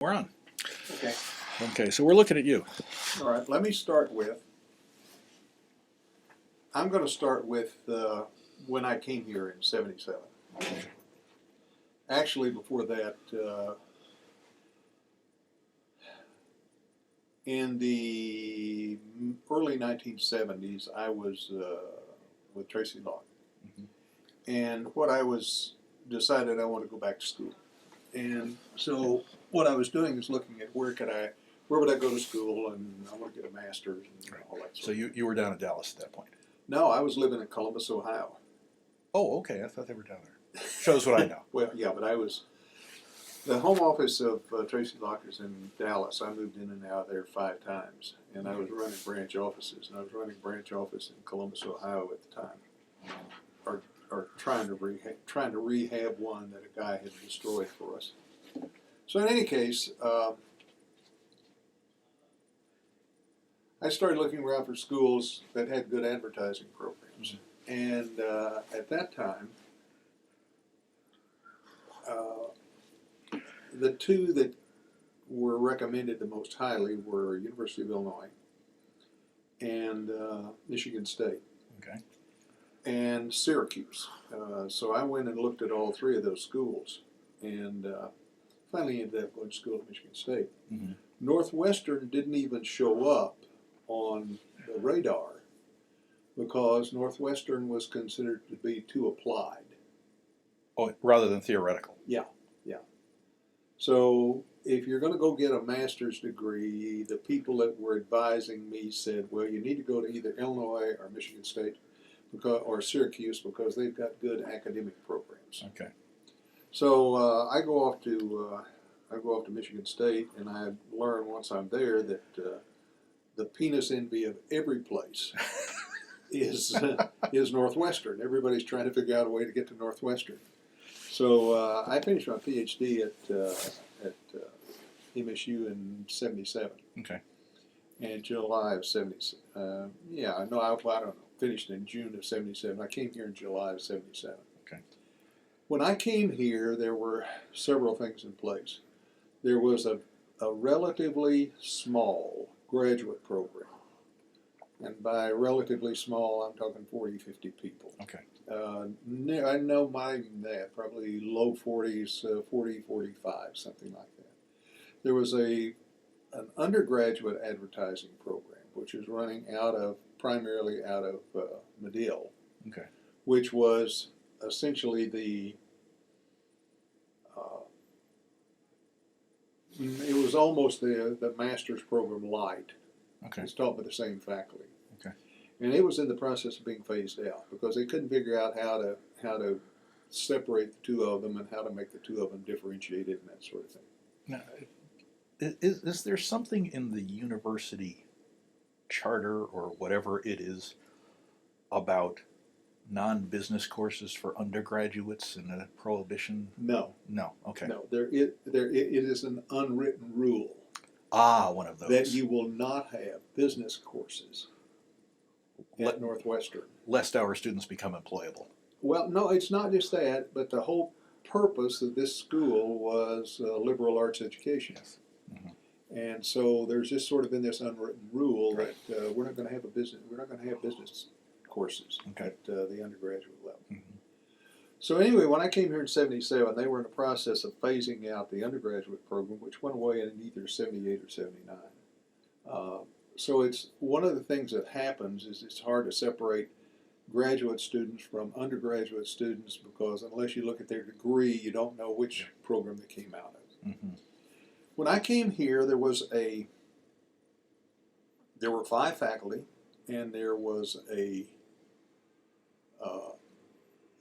We're on. Okay. Okay, so we're looking at you. All right. Let me start with. I'm going to start with when I came here in '77. Actually, before that, in the early 1970s, I was with Tracy Locke, and what I was decided I want to go back to school, and so what I was doing is looking at where would I go to school, and I want to get a master's and all that. So you were down in Dallas at that point. No, I was living in Columbus, Ohio. Oh, okay. I thought they were down there. Shows what I know. Well, yeah, but I was. The home office of Tracy Locker's in Dallas. I moved in and out there 5 times, and I was running branch offices. And I was running branch office in Columbus, Ohio at the time, or trying to rehab one that a guy had destroyed for us. So in any case, I started looking around for schools that had good advertising programs, and at that time. The two that were recommended the most highly were University of Illinois and Michigan State. Okay. And Syracuse. So I went and looked at all 3 of those schools, and finally ended up going to school at Michigan State. Mm-hmm. Northwestern didn't even show up on the radar because Northwestern was considered to be too applied. Oh, rather than theoretical. Yeah. So if you're going to go get a master's degree, the people that were advising me said, well, you need to go to either Illinois or Michigan State or Syracuse because they've got good academic programs. Okay. So I go off to Michigan State, and I learn once I'm there that the penis envy of every place is Northwestern. Everybody's trying to figure out a way to get to Northwestern. So I finished my PhD at MSU in '77. Okay. And July of '77. I don't know. Finished in June of '77. I came here in July of '77. Okay. When I came here, there were several things in place. There was a relatively small graduate program. And by relatively small, I'm talking 40, 50 people. Okay. I know that, probably low 40s, 40, 45, something like that. There was an undergraduate advertising program, which was running primarily out of Medill, Okay. which was essentially it was almost the master's program light. Okay. It's taught by the same faculty. Okay. And it was in the process of being phased out because they couldn't figure out how to separate the 2 of them and how to make the 2 of them differentiated and that sort of thing. Now, is there something in the university charter or whatever it is about non-business courses for undergraduates and a prohibition? No. Okay. No. It is an unwritten rule. One of those. That you will not have business courses at Northwestern. Lest our students become employable. Well, no, it's not just that, but the whole purpose of this school was liberal arts education. Yes. Mm-hmm. And so there's just sort of been this unwritten rule Right. that we're not going to have business courses Okay. at the undergraduate level. Mm-hmm. So anyway, when I came here in '77, they were in the process of phasing out the undergraduate program, which went away in either '78 or '79. So it's one of the things that happens is it's hard to separate graduate students from undergraduate students because unless you look at their degree, you don't know which program they came out of. Mm-hmm. When I came here, there were 5 faculty, and there was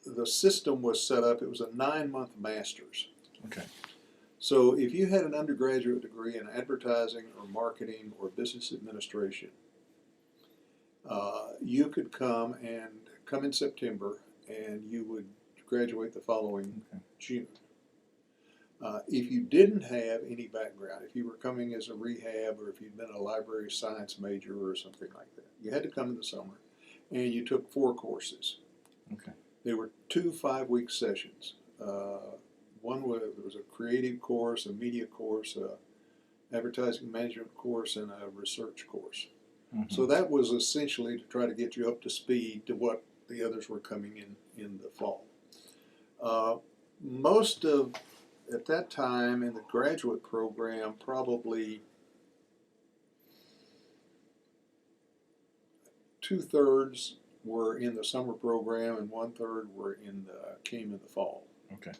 the system was set up. It was a 9-month master's. Okay. So if you had an undergraduate degree in advertising or marketing or business administration, you could come in September, and you would graduate the following June. If you didn't have any background, if you were coming as a rehab or if you'd been a library science major or something like that, you had to come in the summer, and you took 4 courses. Okay. They were 2 5-week sessions. there was a creative course, a media course, a advertising management course, and a research course. So that was essentially to try to get you up to speed to what the others were coming in the fall. Most of, at that time in the graduate program, probably 2/3 were in the summer program and 1/3 came in the fall. Okay.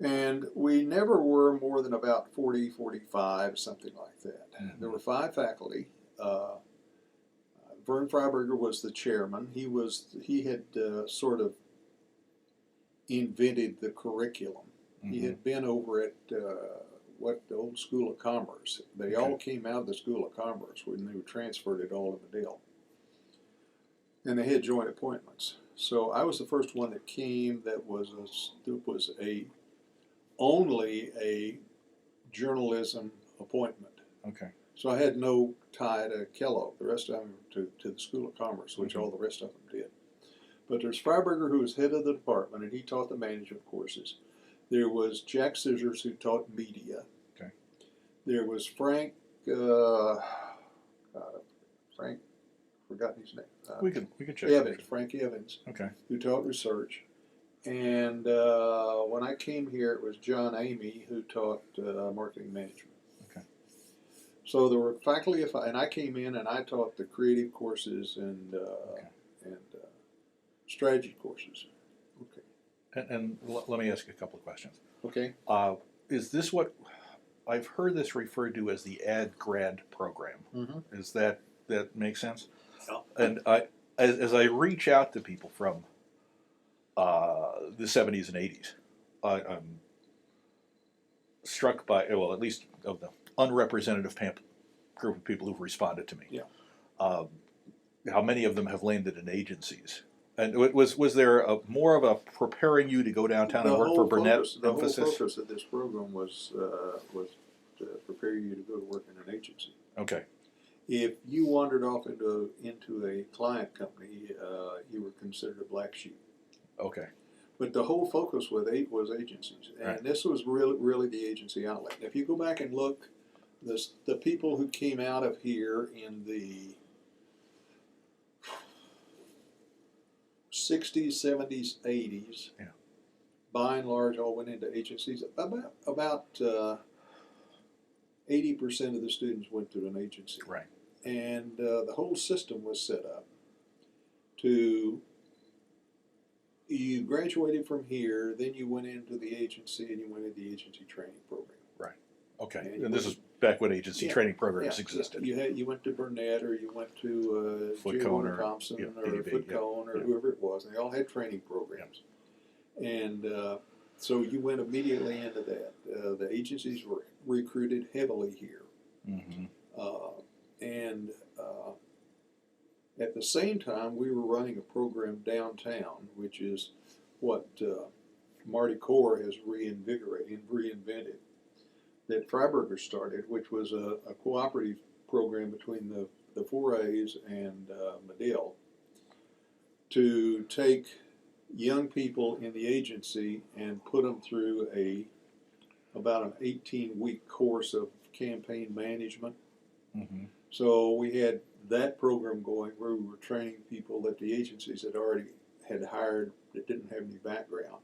And we never were more than about 40, 45, something like that. There were 5 faculty. Vern Freiberger was the chairman. He had sort of invented the curriculum. He had been over at the old School of Commerce. They all came out of the School of Commerce when they were transferred it all to Medill. And they had joint appointments. So I was the first one that came that was only a journalism appointment. Okay. So I had no tie to Kellogg. The rest of them to the School of Commerce, which all the rest of them did. But there's Freiberger, who was head of the department, and he taught the management courses. There was Jack Scissors, who taught media. Okay. There was Frank, forgotten his name. We could check. Evans, Frank Evans, Okay. who taught research. And when I came here, it was John Amy, who taught marketing management. Okay. So there were faculty of, and I came in and I taught the creative courses and strategy courses. Okay. And let me ask you a couple of questions. Okay. Is this what I've heard this referred to as the ad grad program? Mm-hmm. Is that make sense? Yeah. And as I reach out to people from the 70s and 80s, I'm struck by, well, at least of the unrepresentative group of people who've responded to me. Yeah. How many of them have landed in agencies? And was there more of a preparing you to go downtown and work for Burnett emphasis? The whole focus of this program was to prepare you to go to work in an agency. Okay. If you wandered off into a client company, you were considered a black sheep. Okay. But the whole focus was agencies, and Right. this was really the agency outlet. If you go back and look, the people who came out of here in the 60s, 70s, 80s, yeah, by and large, all went into agencies. About 80% of the students went to an agency. Right. And the whole system was set up to, you graduated from here, then you went into the agency and you went into the agency training program. Right. Okay. And And this is back when agency training programs Yeah, existed. you went to Burnett, or you went to Footcone J. Thompson, yeah, or ADB, Footcone, or whoever it was. And they all had training programs. And so you went immediately into that. The agencies were recruited heavily here. Mm-hmm. And at the same time, we were running a program downtown, which is what Marty Core has reinvented, that Freiberger started, which was a cooperative program between the 4As and Medill to take young people in the agency and put them through about an 18-week course of campaign management. Mm-hmm. So we had that program going where we were training people that the agencies had hired that didn't have any background.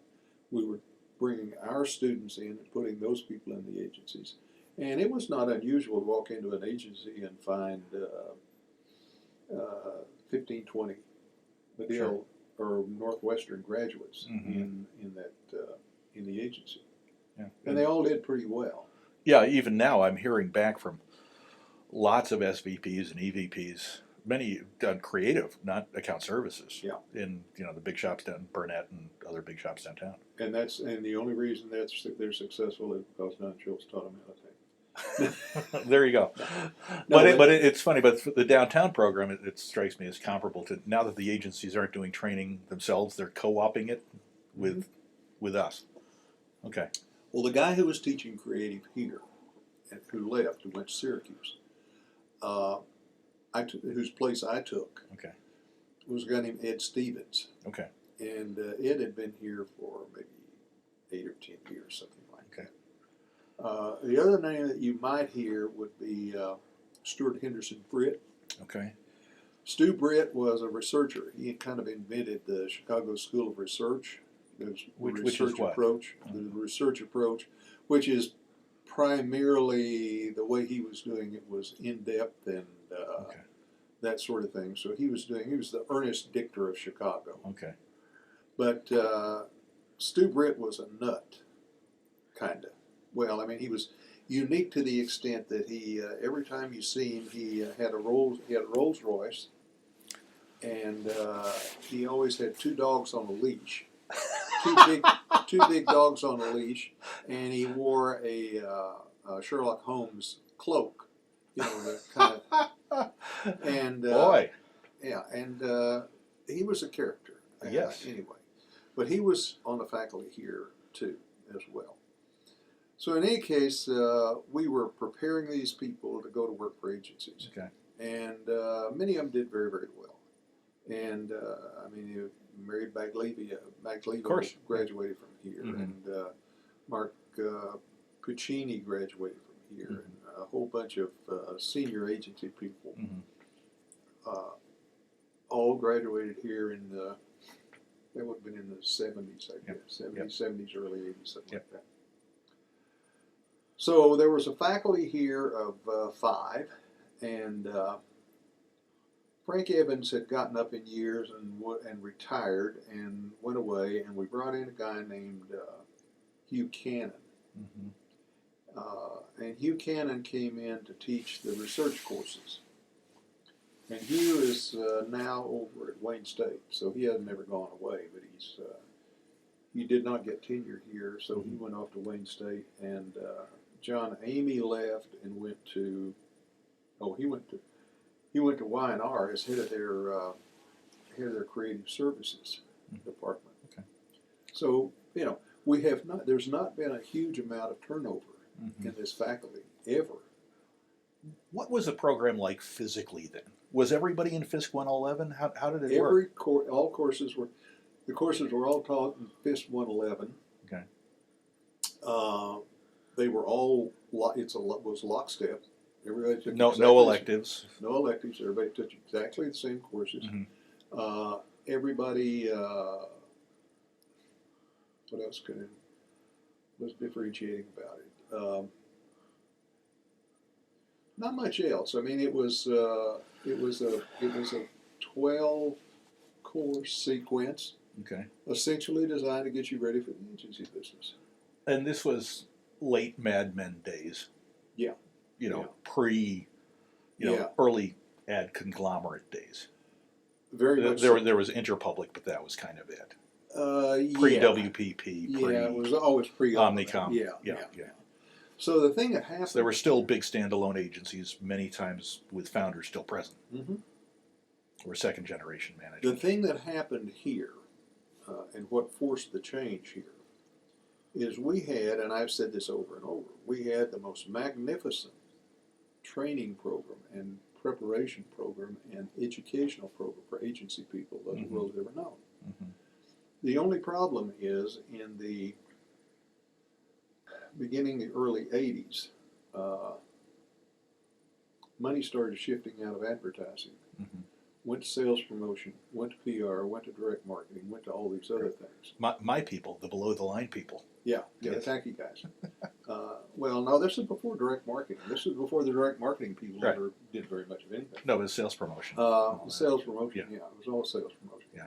We were bringing our students in and putting those people in the agencies. And it was not unusual to walk into an agency and find 15, 20 Medill or Northwestern graduates in the agency. Yeah. And they all did pretty well. Yeah, even now I'm hearing back from lots of SVPs and EVPs, many done creative, not account services. Yeah. In the big shops down Burnett and other big shops downtown. And the only reason they're successful is because Don Schultz taught them how to think. There you go. No, but it's funny. But the downtown program, it strikes me as comparable to now that the agencies aren't doing training themselves; they're co-oping it with us. Okay. Well, the guy who was teaching creative here, and who left and went to Syracuse, whose place I took, Okay. was a guy named Ed Stevens. Okay. And Ed had been here for maybe 8 or 10 years, something like Okay. that. The other name that you might hear would be Stuart Henderson Britt. Okay. Stu Britt was a researcher. He kind of invented the Chicago School of Research. Which is what? Approach. The research approach, which is primarily the way he was doing it was in depth and Okay. that sort of thing. So he was the Ernest Dichter of Chicago. Okay. But Stu Britt was a nut, kind of. Well, I mean, he was unique to the extent that he every time you see him, he had a Rolls Royce, and he always had two dogs on a leash, two big dogs on a leash, and he wore a Sherlock Holmes cloak, the kind of, and Boy. yeah, and he was a character. Yes. Anyway, but he was on the faculty here too, as well. So in any case, we were preparing these people to go to work for agencies. Okay. And many of them did very, very well. And I mean, Mary Baglivia graduated from here, Mm-hmm. and Mark Puccini graduated from here, Mm-hmm. and a whole bunch of senior agency people all graduated here in that would have been in the 70s, I guess, 70s, early 80s, something like that. So there was a faculty here of 5, and Frank Evans had gotten up in years and retired and went away, and we brought in a guy named Hugh Cannon. Mm-hmm. And Hugh Cannon came in to teach the research courses. And Hugh is now over at Wayne State, so he hasn't ever gone away, but he did not get tenure here, so he went off to Wayne State, and John Amy left and went to Y&R as head of their creative services department. Okay. So there's not been a huge amount of turnover in this faculty ever. What was the program like physically then? Was everybody in FISC 111? How did it work? All courses were all taught in FISC 111. Okay. They were all was lockstep. Everybody took No electives. No electives. Everybody took exactly the same courses. Mm-hmm. Everybody. What else was differentiating about it? Not much else. I mean, it was a 12-course sequence, Okay. essentially designed to get you ready for the agency business. And this was late Mad Men days. Yeah. Pre, early ad conglomerate days. Very much. There was Interpublic, but that was kind of it. Pre WPP. Yeah, it was always pre Omnicom. Yeah. So the thing that happened. So there were still big standalone agencies, many times with founders still present, or second generation management. The thing that happened here, and what forced the change here, is we had, and I've said this over and over, we had the most magnificent training program and preparation program and educational program for agency people that the world had ever known. Mm-hmm. The only problem is in the beginning the early 80s, money started shifting out of advertising, went to sales promotion, went to PR, went to direct marketing, went to all these other things. My people, the below the line people. Yeah, the tacky guys. Well, no, this is before direct marketing. This is before the direct marketing people ever did very much of anything. No, it was sales promotion. Sales promotion, it was all sales promotion. Yeah.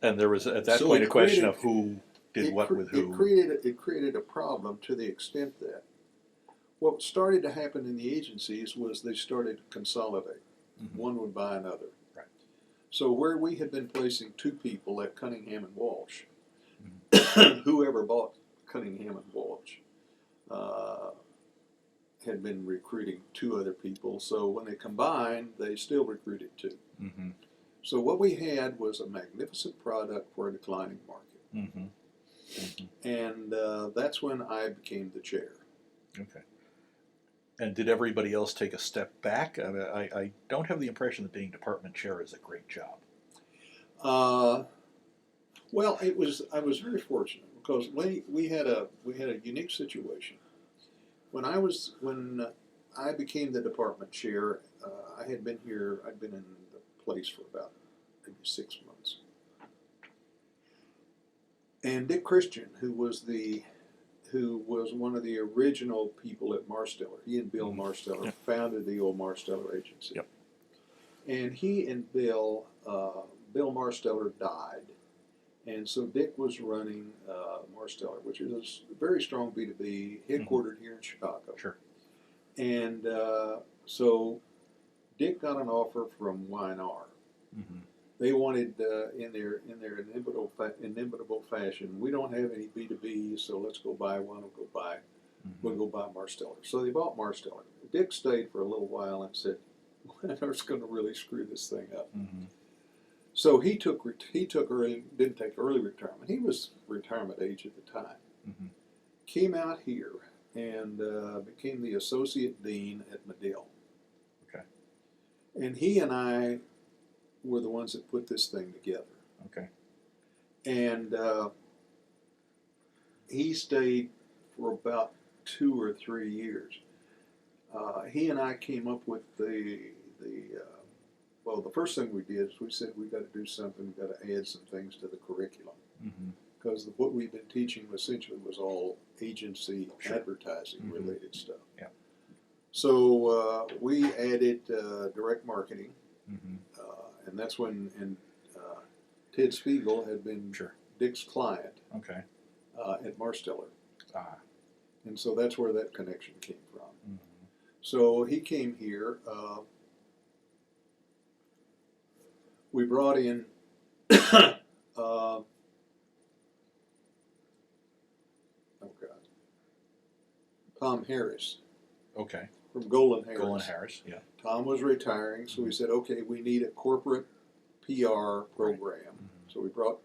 And there was at that point a question of who did what with who. It created a problem to the extent that what started to happen in the agencies was they started to consolidate. One would buy another. Right. So where we had been placing 2 people at Cunningham and Walsh, whoever bought Cunningham and Walsh had been recruiting 2 other people. So when they combined, they still recruited 2. So what we had was a magnificent product for a declining market. And that's when I became the chair. Okay. And did everybody else take a step back? I don't have the impression that being department chair is a great job. Well, I was very fortunate because we had a unique situation. When I became the department chair, I'd been in the place for about maybe 6 months. And Dick Christian, who was one of the original people at Marsteller, he and Bill Marsteller Yep. founded the old Marsteller agency. Yep. And he and Bill Marsteller died. And so Dick was running Marsteller, which is a very strong B2B, headquartered here in Chicago. Sure. And so Dick got an offer from Y&R. Mm-hmm. They wanted in their inimitable fashion, we don't have any B2B, so let's go buy one. We'll go buy Marsteller. So they bought Marsteller. Dick stayed for a little while and said, "We're going to really screw this thing up." Mm-hmm. So he didn't take early retirement. He was retirement age at the time. Mm-hmm. Came out here and became the associate dean at Medill. Okay. And he and I were the ones that put this thing together. Okay. And he stayed for about 2 or 3 years. He and I came up with the first thing we did is we said we got to do something, we got to add some things to the curriculum. Mm-hmm. Because what we've been teaching essentially was all agency advertising related stuff. Yeah. So we added direct marketing, and that's when Ted Spiegel had been Dick's client Okay. at Marsteller. Ah. And so that's where that connection came from. Mm-hmm. So he came here. We brought in Tom Harris. Okay. From Golan Harris. Golan Harris, yeah. Tom was retiring, so we said, okay, we need a corporate PR program. Mm-hmm. So we brought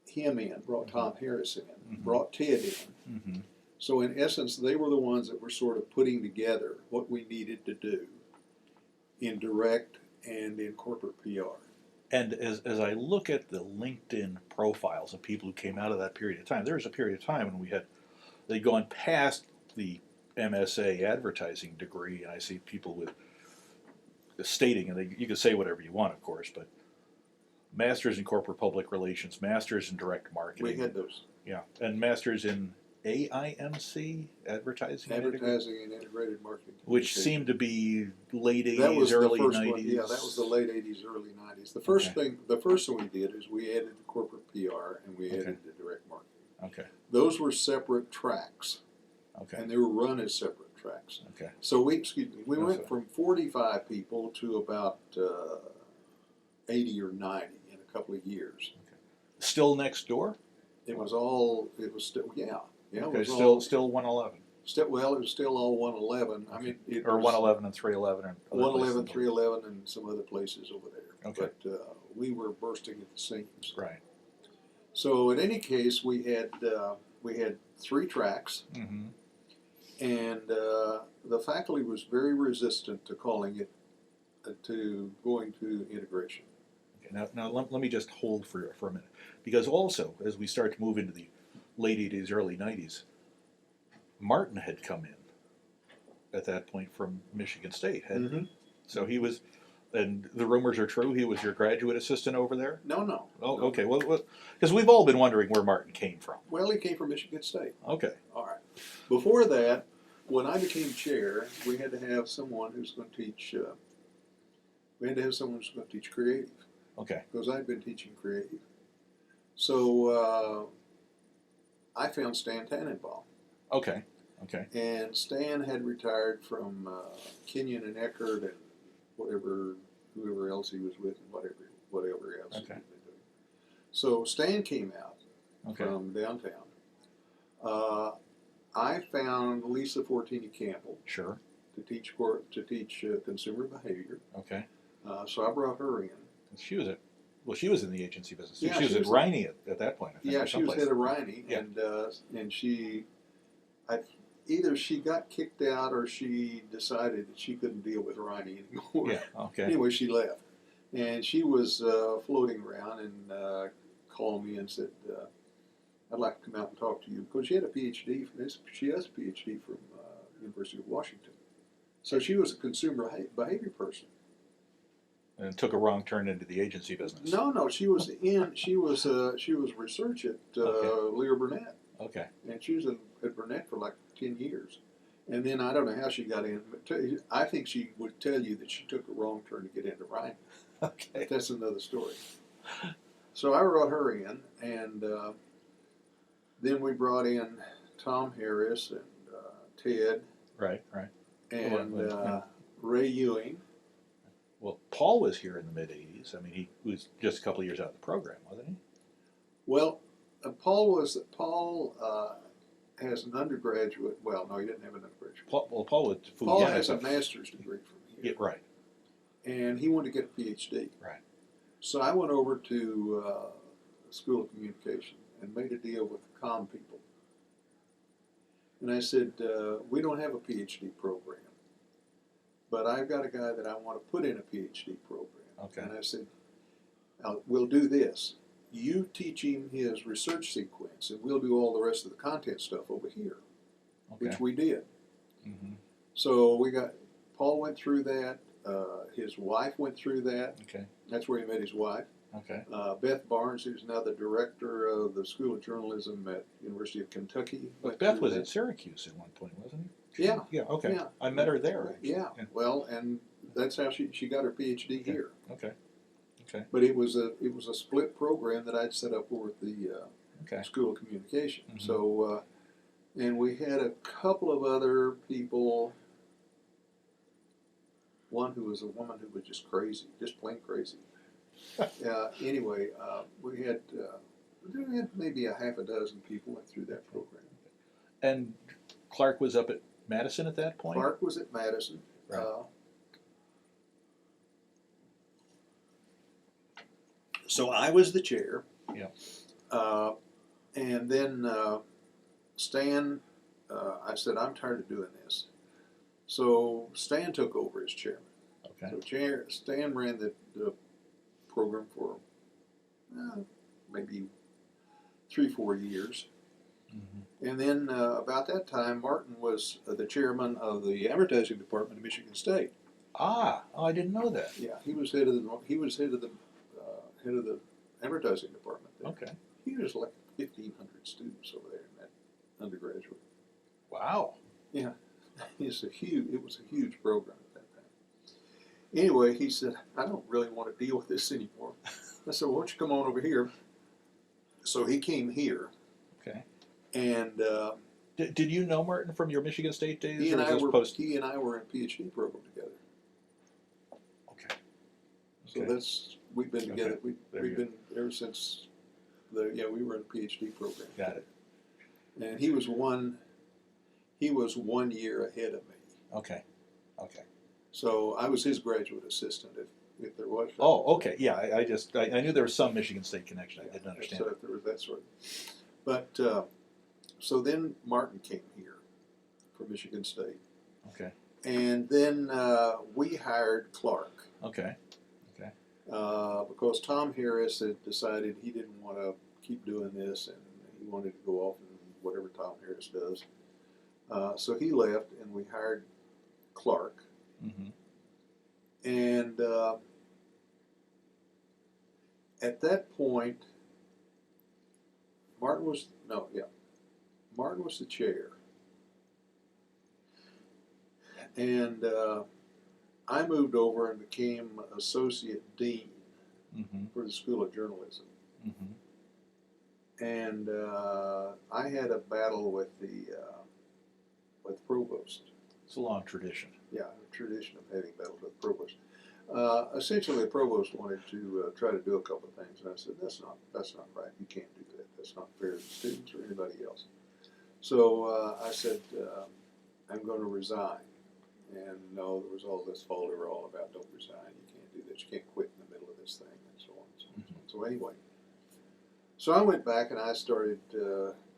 him in, brought Tom Harris in, brought Ted in. Mm-hmm. So in essence, they were the ones that were sort of putting together what we needed to do in direct and in corporate PR. And as I look at the LinkedIn profiles of people who came out of that period of time, there was a period of time when they'd gone past the MSA advertising degree, and I see people with stating, and you can say whatever you want, of course, but masters in corporate public relations, masters in direct marketing. We had those. Yeah, and masters in AIMC, advertising and integrated marketing, which seemed to be late 80s, that was early the first 90s. one. Yeah, that was the late 80s, early 90s. The first thing we did is we added the corporate PR and we added the direct marketing. Okay. Those were separate tracks. Okay. And they were run as separate tracks. Okay. So we went from 45 people to about 80 or 90 in a couple of years. Okay. Still next door? It was still, yeah. Okay, it was still 111. It was still all 111. I mean, it or was 111 and 311 and 111, 311, and some other places over there. Okay. But we were bursting at the seams. Right. So in any case, we had 3 tracks, and the faculty was very resistant to calling it to going to integration. Okay, now let me just hold for a minute, because also as we start to move into the late 80s, early 90s, Martin had come in at that point from Michigan State, hadn't he? So he was, and the rumors are true, he was your graduate assistant over there? No. Oh, okay. Well, because we've all been wondering where Martin came from. Well, he came from Michigan State. Okay. All right. Before that, when I became chair, we had to have someone who's going to teach. Creative. Okay. Because I'd been teaching creative. So I found Stan Tannenbaum. Okay. And Stan had retired from Kenyon and Eckert and whoever else he was with, and whatever else he'd been doing. So Stan came out from downtown. I found Lisa Fortini Campbell. Sure. To teach consumer behavior. Okay. So I brought her in. She was in the agency business. Yeah, she was at Riney at that point, I think. Yeah, she was head of Riney, yeah. and either she got kicked out or she decided that she couldn't deal with Riney anymore. Yeah, okay. Anyway, she left. And she was floating around and called me and said, I'd like to come out and talk to you, because she had a PhD from this. She has a PhD from University of Washington. So she was a consumer behavior person. And took a wrong turn into the agency business. No, she was research at Okay. Lear Burnett, Okay. and she was at Burnett for like 10 years. And then I don't know how she got in. But I think she would tell you that she took a wrong turn to get into writing. Okay. But that's another story. So I brought her in, and then we brought in Tom Harris and Ted Right. and When- Ray Ewing. Well, Paul was here in the mid '80s. I mean, he was just a couple of years out of the program, wasn't he? Well, Paul has an undergraduate. Well, no, he didn't have an undergraduate. Paul was Paul has a master's degree from here. Yeah, right. And he wanted to get a PhD. Right. So I went over to the School of Communication and made a deal with the comm people. And I said, we don't have a PhD program, but I've got a guy that I want to put in a PhD program. Okay. And I said, we'll do this. You teach him his research sequence, and we'll do all the rest of the content stuff over here, Okay. which we did. Mm-hmm. So Paul went through that. His wife went through that. Okay. That's where he met his wife. Okay. Beth Barnes, who's now the director of the School of Journalism at University of Kentucky. But Beth was at Syracuse at one point, wasn't he? Yeah. Yeah. Okay. Yeah. I met her there. Actually. Yeah. Well, and that's how she got her PhD here. Okay. Okay. But it was a split program that I'd set up over at the Okay. School of Communication. Mhm. So, and we had a couple of other people. One who was a woman who was just crazy, just plain crazy. Anyway, we had maybe a half a dozen people went through that program. And Clark was up at Madison at that point. Clark was at Madison. Right. So I was the chair. Yeah. And then Stan, I said, I'm tired of doing this. So Stan took over as chairman. Okay. So Stan ran the program for maybe 3-4 years. Mm-hmm. And then about that time, Martin was the chairman of the advertising department of Michigan State. Oh, I didn't know that. Yeah, he was head of the advertising department there. Okay. He was like 1,500 students over there in that undergraduate. Wow. Yeah, it was a huge program at that time. Anyway, he said, I don't really want to deal with this anymore. I said, well, why don't you come on over here? So he came here. Okay. And Did you know Martin from your Michigan State days? he and or I was this he and I were in a PhD program together. Okay. So Okay. we've been together. Okay. There We've you been ever since we were in a PhD program. Got it. And he was one year ahead of me. Okay. Okay. So I was his graduate assistant, if there was. Oh, okay. Yeah, I knew there was some Michigan State connection. I didn't understand. So if there was that sort. But so then Martin came here from Michigan State, Okay. and then we hired Clark. Okay. Because Tom Harris had decided he didn't want to keep doing this, and he wanted to go off and whatever Tom Harris does. So he left, and we hired Clark. Mm-hmm. And at that point, Martin was the chair. And I moved over and became associate dean Mm-hmm. for the School of Journalism. Mm-hmm. And I had a battle with the provost. It's a long tradition. Yeah, a tradition of having battles with the provost. Essentially, the provost wanted to try to do a couple of things, and I said, "That's not right. You can't do that. That's not fair to the students or anybody else." So I said, "I'm going to resign." And no, there was all this folderol about don't resign. You can't do this. You can't quit in the middle of this thing, and so on and so on. Mm-hmm. So anyway, so I went back and I started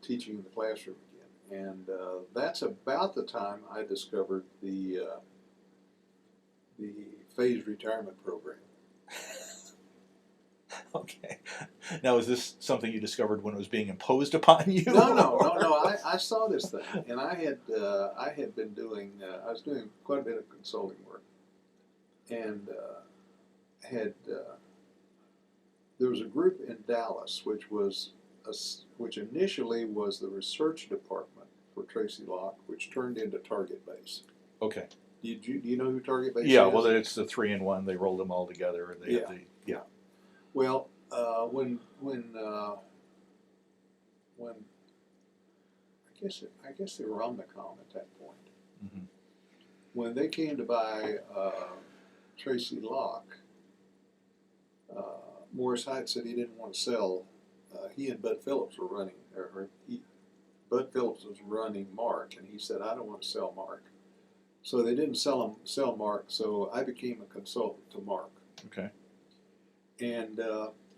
teaching in the classroom again, and that's about the time I discovered the phased retirement program. Okay. Now, is this something you discovered when it was being imposed upon you? No. I saw this thing, and I had been doing I was doing quite a bit of consulting work, and had there was a group in Dallas which initially was the research department for Tracy Locke, which turned into Target Base. Okay. Do you know who Target Base Yeah, is? well, it's the 3-in-1. They rolled them all together, and they Yeah. have the Well, when I guess they were Omnicom at that point. Mhm. When they came to buy Tracy Locke, Morris Hyde said he didn't want to sell. He and Bud Phillips were running, Bud Phillips was running Mark, and he said, "I don't want to sell Mark." So they didn't sell Mark. So I became a consultant to Mark. Okay. And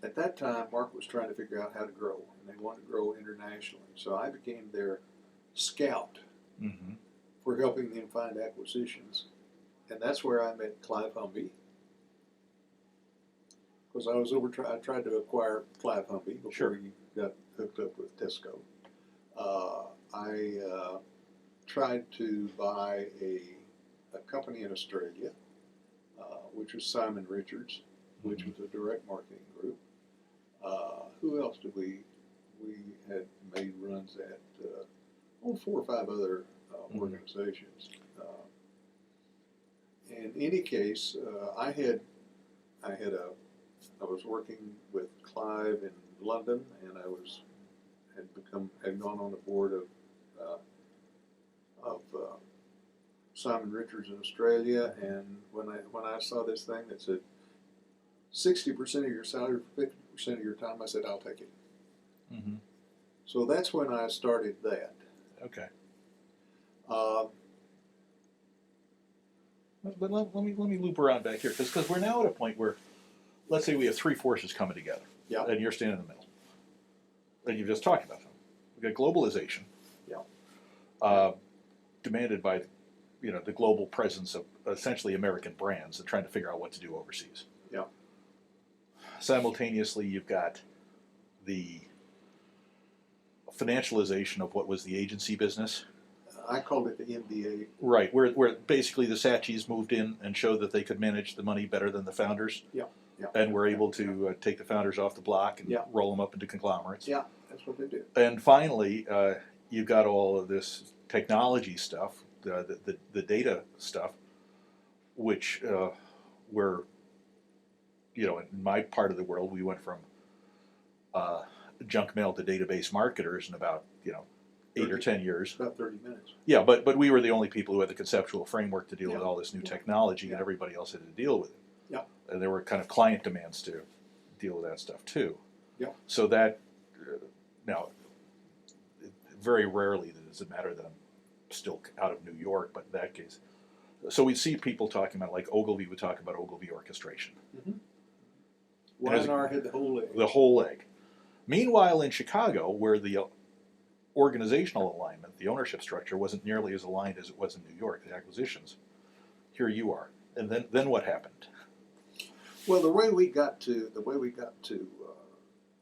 at that time, Mark was trying to figure out how to grow, and they wanted to grow internationally. So I became their scout Mm-hmm. for helping them find acquisitions, and that's where I met Clive Humby. Because I tried to acquire Clive Humby before Sure. he got hooked up with Tesco. I tried to buy a company in Australia, which was Simon Richards, which was a direct marketing group. Who else did we had made runs at? 4 or 5 other organizations. In any case, I was working with Clive in London, and had gone on the board of Simon Richards in Australia. And when I saw this thing that said 60% of your salary for 50% of your time, I said, "I'll take it." Mm-hmm. So that's when I started that. Okay. Uh, But let me loop around back here, because we're now at a point where, let's say we have 3 forces coming together, yeah, and you're standing in the middle, and you've just talked about them. We've got globalization, yeah, demanded by, the global presence of essentially American brands and trying to figure out what to do overseas. yeah. Simultaneously, you've got the financialization of what was the agency business. I called it the MBA. Right, where basically the Sachis moved in and showed that they could manage the money better than the founders, Yeah, yeah. and were able to take the founders off the block and Yeah. roll them up into conglomerates. Yeah, that's what they do. And finally, you've got all of this technology stuff, the data stuff, which where, in my part of the world, we went from junk mail to database marketers in about 8 or 10 years. About 30 minutes. Yeah, but we were the only people who had the conceptual framework to deal with Yeah. all this new Yeah. technology, Yeah. and everybody else had to deal with it. Yeah. And there were kind of client demands to deal with that stuff too. Yeah. So that now, very rarely does it matter that I'm still out of New York, but in that case, so we see people talking about, like Ogilvy would talk about Ogilvy orchestration, Weinar had the whole leg. the whole leg. Meanwhile, in Chicago, where the organizational alignment, the ownership structure, wasn't nearly as aligned as it was in New York, the acquisitions, here you are. And then what happened? Well, the way we got to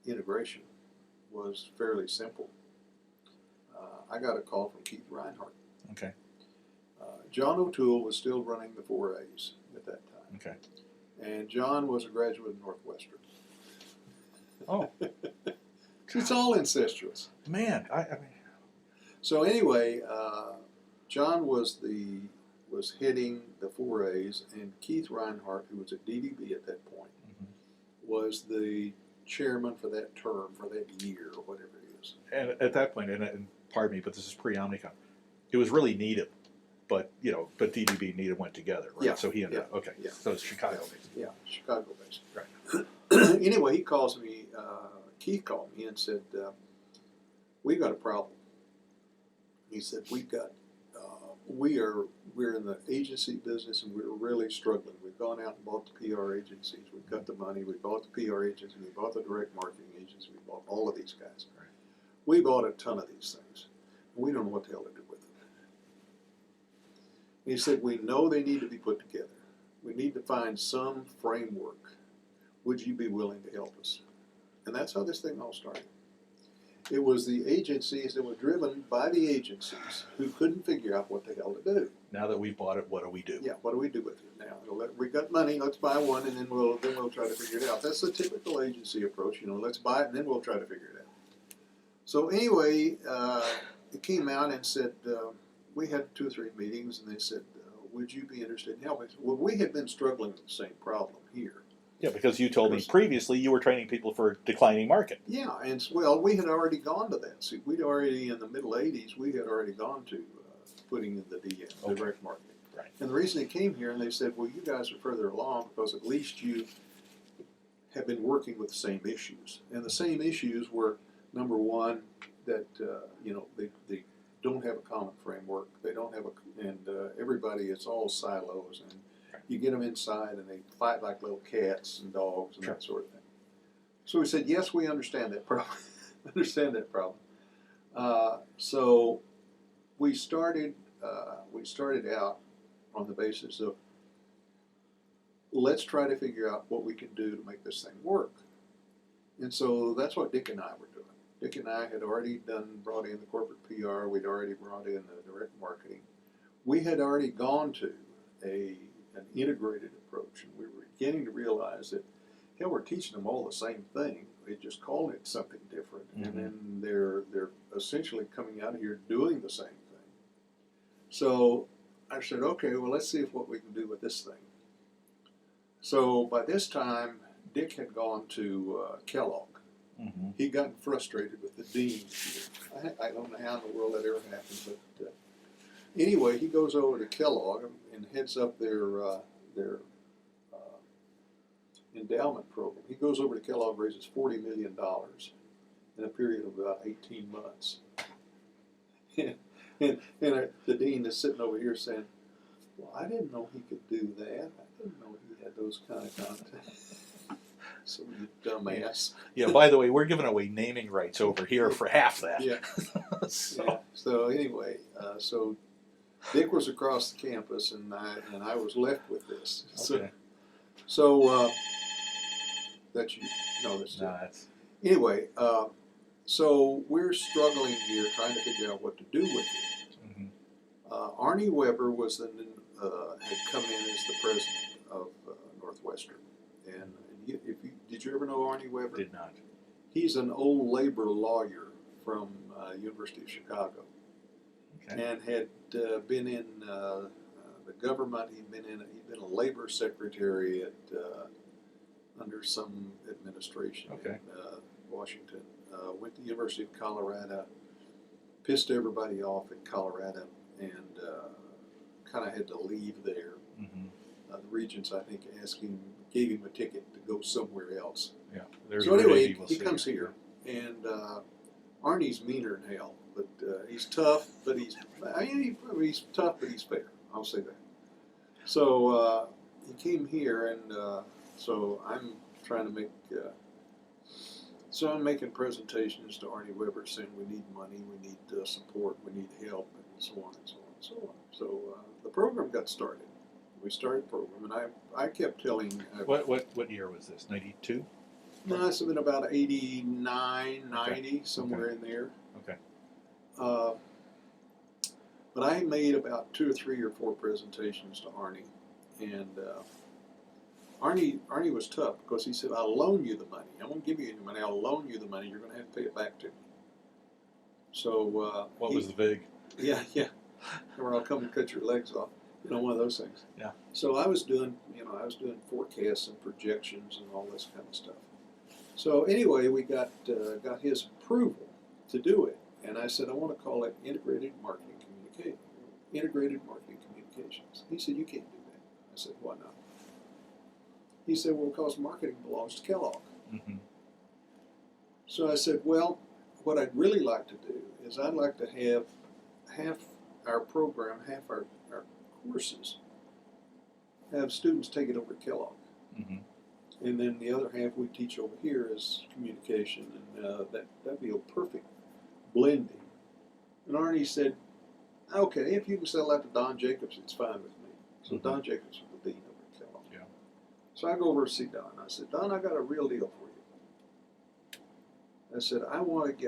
integration was fairly simple. I got a call from Keith Reinhardt. Okay. John O'Toole was still running the 4As at that time. Okay. And John was a graduate of Northwestern. Oh. It's all incestuous. Man, I mean. So anyway, John was heading the 4As, and Keith Reinhardt, who was at DDB at that point, was the chairman for that term, for that year, or whatever it is. And at that point, and pardon me, but this is pre-Omnicom, it was really Needham, but DDB Needham went together, right? Yeah. So he ended up, okay. Yeah. So it's Chicago based. Yeah, Chicago based. Right. Anyway, he calls me. Keith called me and said, "We got a problem." He said, we're in the agency business, and we're really struggling. We've gone out and bought the PR agencies. We've got the money. We bought the PR agency. We bought the direct marketing agency. We bought all of these guys. Right. We bought a ton of these things. We don't know what the hell to do with them. He said, "We know they need to be put together. We need to find some framework would you be willing to help us? And that's how this thing all started. It was the agencies that were driven by the agencies who couldn't figure out what the hell to do. Now that we've bought it, what do we do? Yeah, what do we do with it now? We got money, let's buy one, and then we'll try to figure it out. That's the typical agency approach. Let's buy it, and then we'll try to figure it out. So anyway, it came out and said, we had 2 or 3 meetings, and they said, would you be interested in helping? Well, we had been struggling with the same problem here. Yeah, because you told me previously you were training people for declining market. Yeah, and well, we had already gone to that. See, we'd already, in the middle 80s, we had already gone to putting in the DM, direct marketing. Right. And the reason they came here, and they said, well, you guys are further along because at least you have been working with the same issues. And the same issues were, number one, that, they don't have a common framework. They don't have everybody, it's all silos. And you get them inside and they fight like little cats and dogs and that sort of thing. So we said, yes, we understand that problem. So we started out on the basis of, let's try to figure out what we can do to make this thing work. And so that's what Dick and I were doing. Dick and I had already brought in the corporate PR. We'd already brought in the direct marketing. We had already gone to an integrated approach, and we were beginning to realize that, hell, we're teaching them all the same thing. They just called it something different, and then they're essentially coming out of here doing the same thing. So I said, okay, well, let's see what we can do with this thing. So by this time, Dick had gone to Kellogg. He'd gotten frustrated with the dean here. I don't know how in the world that ever happened, but anyway, he goes over to Kellogg and heads up their endowment program. He goes over to Kellogg, raises $40 million in a period of about 18 months. and the dean is sitting over here saying, well, I didn't know he could do that. I didn't know he had those kind of contacts. So you dumbass. Yeah, by the way, we're giving away naming rights over here for half that. Yeah. So anyway, so Dick was across the campus, and I was left with this. Okay. So that you know this. That's Anyway, so we're struggling here, trying to figure out what to do with it. Arnie Weber had come in as the president of Northwestern, and did you ever know Arnie Weber? Did not. He's an old labor lawyer from University of Chicago, and had been in the government. He'd been a labor secretary under some administration in Washington. Went to the University of Colorado, pissed everybody off in Colorado, and kind of had to leave there. The regents, I think, gave him a ticket to go somewhere else. Yeah. So anyway, he comes here, and Arnie's meaner than hell, but he's tough. But he's tough, but he's fair. I'll say that. So he came here, and so I'm trying to make. So I'm making presentations to Arnie Weber saying we need money, we need support, we need help, and so on and so on and so on. So the program got started. We started the program, and I kept telling. What year was this? 92? No, it's been about 89, 90, somewhere in there. Okay. But I made about 2 or 3 or 4 presentations to Arnie, and Arnie was tough because he said, "I'll loan you the money. I won't give you any money. I'll loan you the money. You're going to have to pay it back to me." So what was the VIG? Yeah, or I'll come and cut your legs off. One of those things. Yeah. So I was doing forecasts and projections and all this kind of stuff. So anyway, we got his approval to do it, and I said I want to call it integrated marketing communications. He said, you can't do that. I said, why not? He said, well, because marketing belongs to Kellogg. So I said, well, what I'd really like to do is I'd like to have half our program, half our courses, have students take it over to Kellogg. And then the other half we teach over here is communication, and that'd be a perfect blending. And Arnie said, okay, if you can sell that to Don Jacobs, it's fine with me. So Don Jacobs was the dean over at Kellogg. So I go over to see Don. I said, Don, I got a real deal for you. I said, I want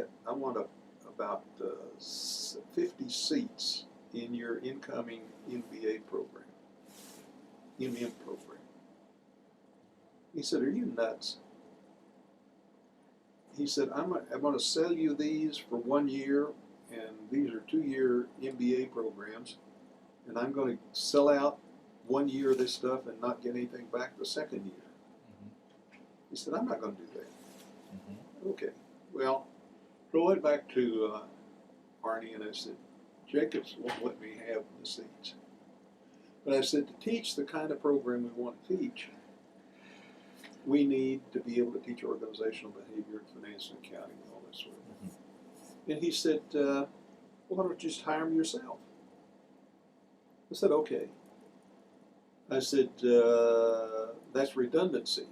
about 50 seats in your incoming MBA program, program. He said, are you nuts? He said, I'm going to sell you these for 1 year, and these are 2-year MBA programs, and I'm going to sell out 1 year of this stuff and not get anything back the second year. He said, I'm not going to do that. Okay. Well, so I went back to Arnie and I said, Jacobs won't let me have the seats. But I said, to teach the kind of program we want to teach, we need to be able to teach organizational behavior, finance and accounting, and all that sort of thing. And he said, well, why don't you just hire them yourself? I said, okay. I said, that's redundancy.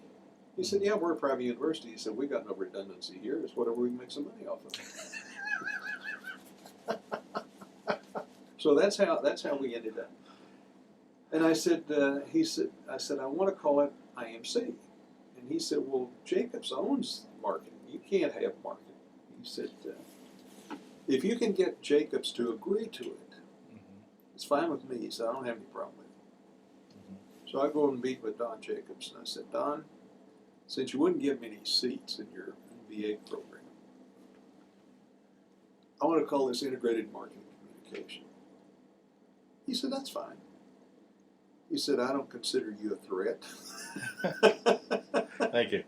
He said, yeah, we're a private university. He said, we got no redundancy here. It's whatever we can make some money off of. So that's how we ended up. And I said, I said, I want to call it IMC. And he said, well, Jacobs owns marketing. You can't have marketing. He said, if you can get Jacobs to agree to it, it's fine with me. He said, I don't have any problem with it. So I go and meet with Don Jacobs, and I said, Don, since you wouldn't give me any seats in your MBA program, I want to call this integrated marketing communication. He said, that's fine. He said, I don't consider you a threat. Thank you.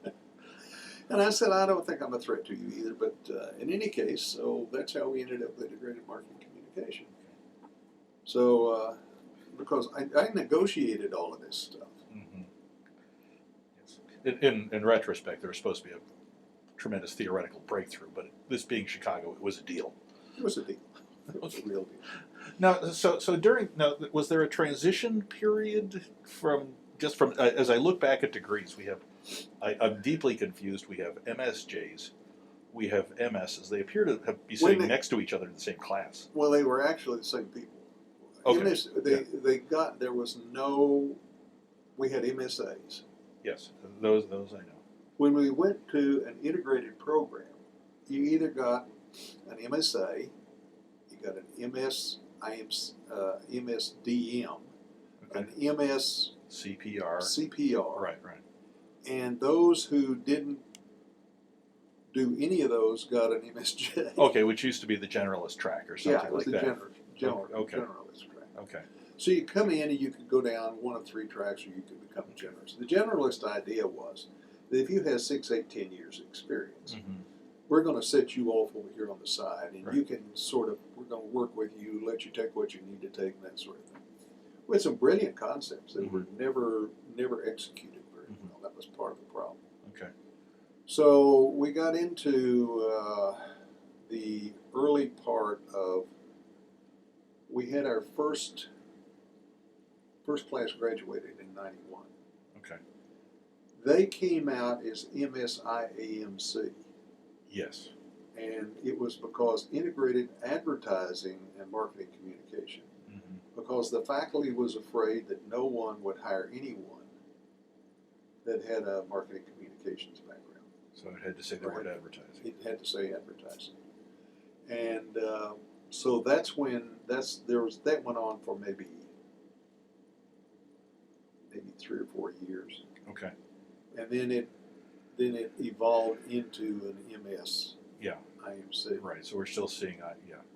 And I said, I don't think I'm a threat to you either, but in any case, so that's how we ended up with integrated marketing communication. So, because I negotiated all of this stuff. Yes. In retrospect, there was supposed to be a tremendous theoretical breakthrough, but this being Chicago, it was a deal. It was a deal. It was a real deal. Now, was there a transition period from as I look back at degrees, I'm deeply confused. We have MSJs, we have MSs. They appear to be sitting next to each other in the same class. Well, they were actually the same people. Okay. We had MSAs. Yes, those I know. When we went to an integrated program, you either got an MSA, you got an MSDM, an MS CPR. Right. And those who didn't do any of those got an MSJ. Okay, which used to be the generalist track or something like that. Yeah, it was the generalist track. Okay. So you come in and you could go down one of 3 tracks, or you could become a generalist. The generalist idea was that if you have 6, 8, 10 years of experience, we're going to set you off over here on the side, and you can we're going to work with you, let you take what you need to take, and that sort of thing. We had some brilliant concepts that were never executed very well. That was part of the problem. Okay. So we got into the early part of, we had our first class graduated in 91. Okay. They came out as MSIAMC. Yes. And it was because integrated advertising and marketing communication. Because the faculty was afraid that no one would hire anyone that had a marketing communications background. So it had to say the word advertising. It had to say advertising. And so that went on for maybe 3 or 4 years. Okay. And then it evolved into an MS. Yeah. IMC. Right. So we're still seeing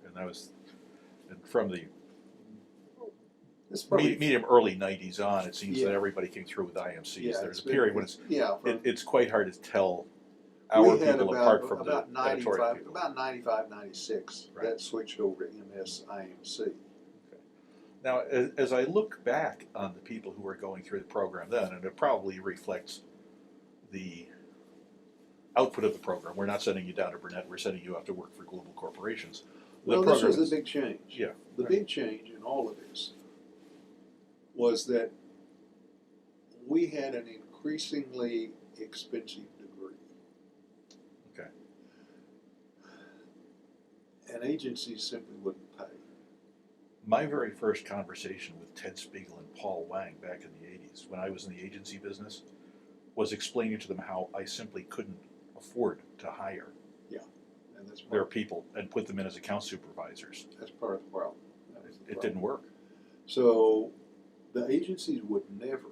and that was from the medium early 90s on. It seems that everybody came through with IMCs. Yeah, There's a period when it's quite hard to tell our people apart from about the editorial people. About 95, 96, that switched over to MS IMC. Okay. Now, as I look back on the people who were going through the program then, and it probably reflects the output of the program. We're not sending you down to Burnett. We're sending you out to work for global corporations. Well, this was the big change. Yeah. The big change in all of this was that we had an increasingly expensive degree. Okay. And agencies simply wouldn't pay. My very first conversation with Ted Spiegel and Paul Wang back in the 80s, when I was in the agency business, was explaining to them how I simply couldn't afford to hire And that's their part, people and put them in as account supervisors. that's part of the problem. That was the It problem. didn't work. So the agencies would never,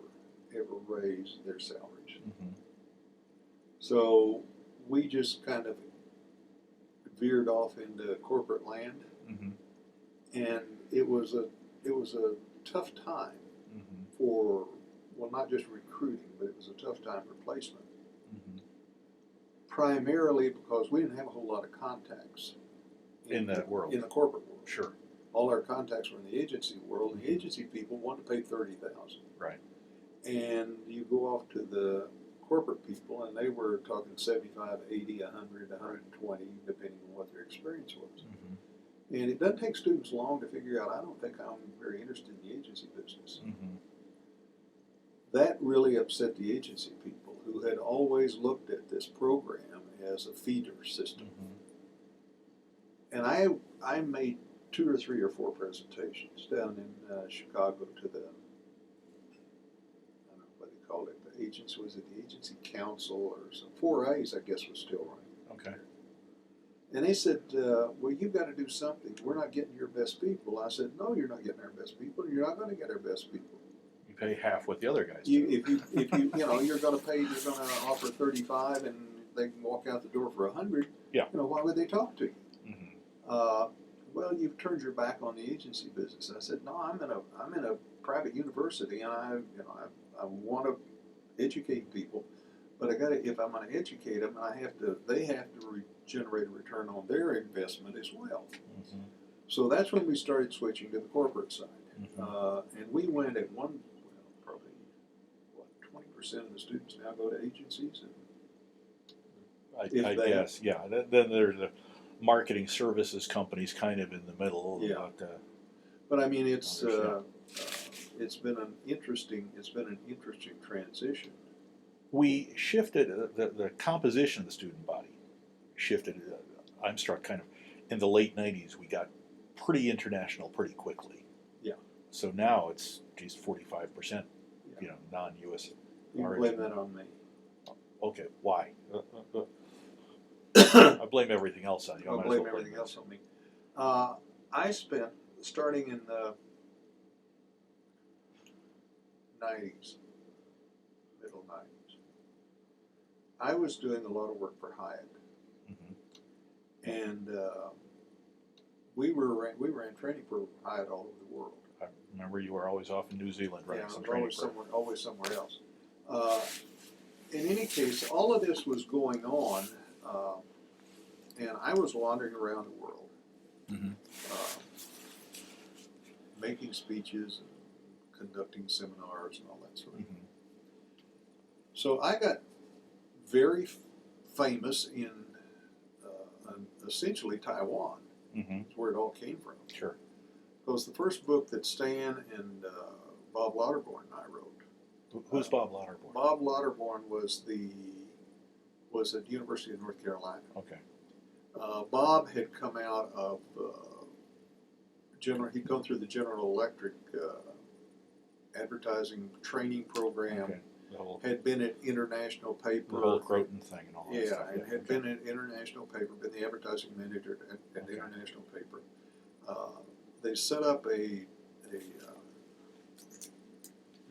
ever raise their salaries. Mm-hmm. So we just kind of veered off into corporate land, Mm-hmm. and it was a tough time Mm-hmm. for, well, not just recruiting, but it was a tough time for placement. Mm-hmm. Primarily because we didn't have a whole lot of contacts In that world. in the corporate world. Sure. All our contacts were in the agency world. The agency people wanted to pay $30,000. Right. And you go off to the corporate people, and they were talking 75, 80, 100, 120, depending on what their experience was. Mm-hmm. And it doesn't take students long to figure out, I don't think I'm very interested in the agency business. Mm-hmm. That really upset the agency people, who had always looked at this program as a feeder system. Mm-hmm. And I made 2 or 3 or 4 presentations down in Chicago to the, I don't know what they called it, the agents, was it the agency council or some 4As, I guess, was still running. Okay. And they said, well, you've got to do something. We're not getting your best people. I said, no, you're not getting our best people. You're not going to get our best people. You pay half what the other guys You, do. if you you're going to offer 35, and they can walk out the door for 100. Yeah. Why would they talk to you? Mm-hmm. Well, you've turned your back on the agency business. And I said, no, I'm in a private university, and I want to educate people, but if I'm going to educate them, they have to generate a return on their investment as well. Mm-hmm. So that's when we started switching to the corporate side. Mm-hmm. And we went at probably 20% of the students now go to agencies. And I guess, yeah. Then there's the marketing services companies kind of in the middle. Yeah. About, but I mean, it's been an interesting transition. we shifted the composition of the student body shifted. I'm struck kind of in the late '90s. We got pretty international pretty quickly. Yeah. So now it's 45%, non-U.S. You origin. blame that on me. Okay, why? I blame everything else on you. I'll blame everything else on me. I spent, starting in the '90s, middle '90s, I was doing a lot of work for Hyatt, Mm-hmm. and we ran training for Hyatt all over the world. I remember you were always off in New Zealand running some training program. Always somewhere else. In any case, all of this was going on, and I was wandering around the world, Mm-hmm. making speeches and conducting seminars and all that sort of thing. Mm-hmm. So I got very famous in essentially Taiwan. Mm-hmm. That's where it all came from. Sure. Because the first book that Stan and Bob Lauterborn and I wrote. Who's Bob Lauterborn? Bob Lauterborn was at University of North Carolina. Okay. Bob had come out of he'd gone through the General Electric advertising training program. Okay. The whole Had been at international paper. Croton thing and all that Yeah, stuff. and had been at international paper, been the advertising manager at Okay. international paper. They set up a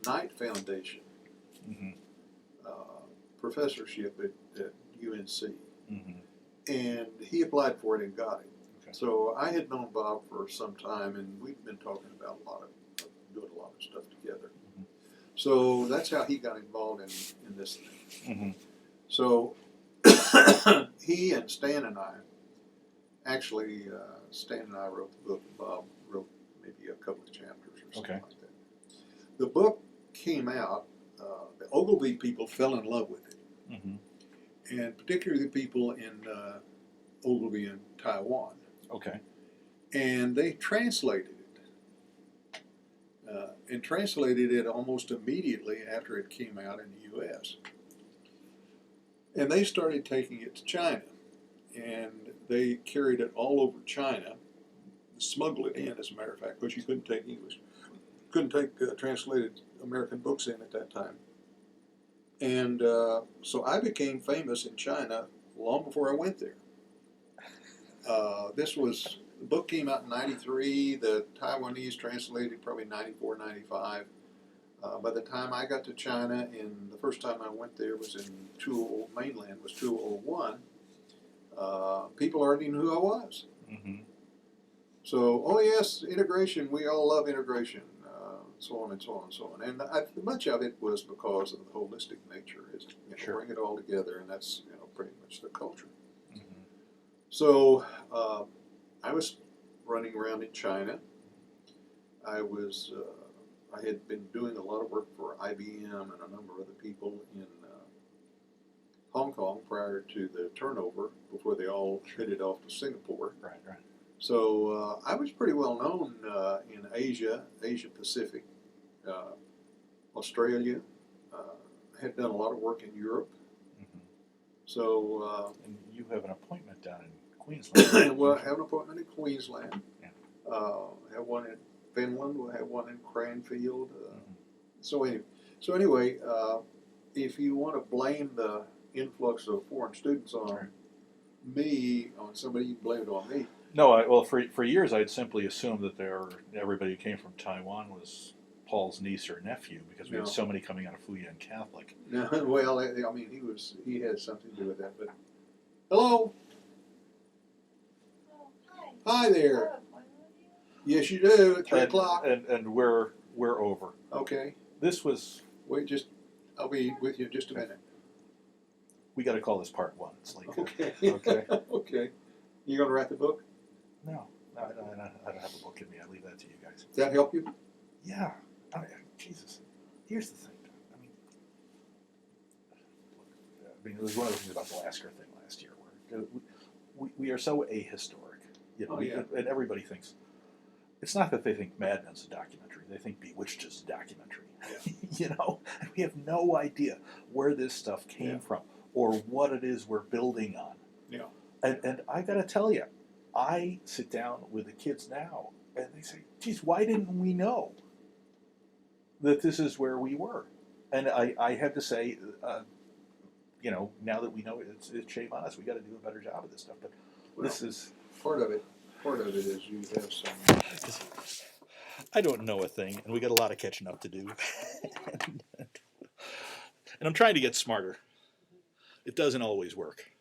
Knight Foundation Mm-hmm. professorship at UNC, Mm-hmm. and he applied for it and got it. Okay. So I had known Bob for some time, and we'd been talking about doing a lot of stuff together. Mm-hmm. So that's how he got involved in this thing. Mm-hmm. So he and Stan and I, actually, Stan and I wrote the book. Bob wrote maybe a couple of chapters or something like that. The book came out. The Ogilvy people fell in love with it, Mm-hmm. and particularly the people in Ogilvy in Taiwan. Okay. And they translated it, and translated it almost immediately after it came out in the U.S. And they started taking it to China, and they carried it all over China, smuggled it in, as a matter of fact, because you couldn't take English, couldn't take translated American books in at that time. And so I became famous in China long before I went there. The book came out in 93, the Taiwanese translated probably 94, 95. By the time I got to China, and the first time I went there was in mainland was 2001, people already knew who I was. Mm-hmm. So, oh yes, integration, we all love integration, so on and so on and so on. And much of it was because of the holistic nature, is Sure. bring it all together, and that's pretty much the culture. Mm-hmm. So I was running around in China. I had been doing a lot of work for IBM and a number of other people in Hong Kong prior to the turnover, before they all headed off to Singapore. Right, right. So I was pretty well known in Asia, Asia Pacific, Australia. Had done a lot of work in Europe. Mm-hmm. So and you have an appointment down in Queensland. well, I have an appointment in Queensland. Yeah. Have one in Finland. We'll have one in Cranfield. Mm-hmm. So anyway, if you want to blame the influx of foreign students on Sure. me, on somebody, you blame it on me. No, well, for years I'd simply assumed that everybody who came from Taiwan was Paul's niece or nephew, because we had No. so many coming out of Fujian Catholic. No, well, I mean, he had something to do with that. But hello, Oh, hi. hi I have there. an appointment with you? Yes, you do. At 3:00. And we're over. Okay. This was, Wait, I'll be with you in just a minute. we got to call this part one. It's like, Okay. Okay. Okay. You gonna write the book? no, I don't have a book in me. I leave that to you guys. Does that help you? Yeah. Jesus. Here's the thing. It was one of the things about the Lasker thing last year, where we are so ahistoric, Oh, yeah. and everybody thinks, it's not that they think Mad Men's a documentary; they think Bewitched is a documentary. Yeah. We have no idea where this stuff came Yeah. from or what it is we're building on. Yeah. And I got to tell you, I sit down with the kids now, and they say, "Geez, why didn't we know that this is where we were?" And I have to say, now that we know it, it's shame on us. We got to do a better job of this stuff. But Well, this is, part of it is you have some. I don't know a thing, and we got a lot of catching up to do. And I'm trying to get smarter. It doesn't always work.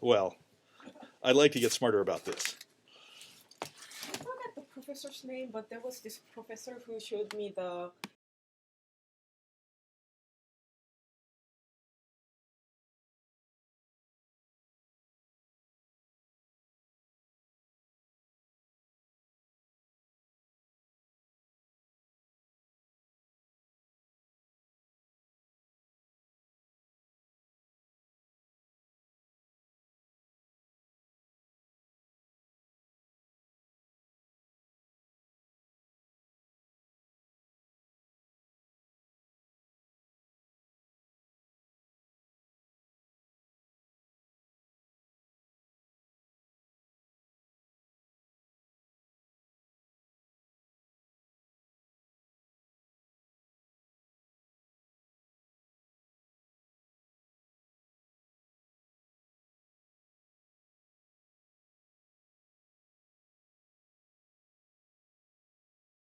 Well, I'd like to get smarter about this. I forgot the professor's name, but there was this professor who showed me the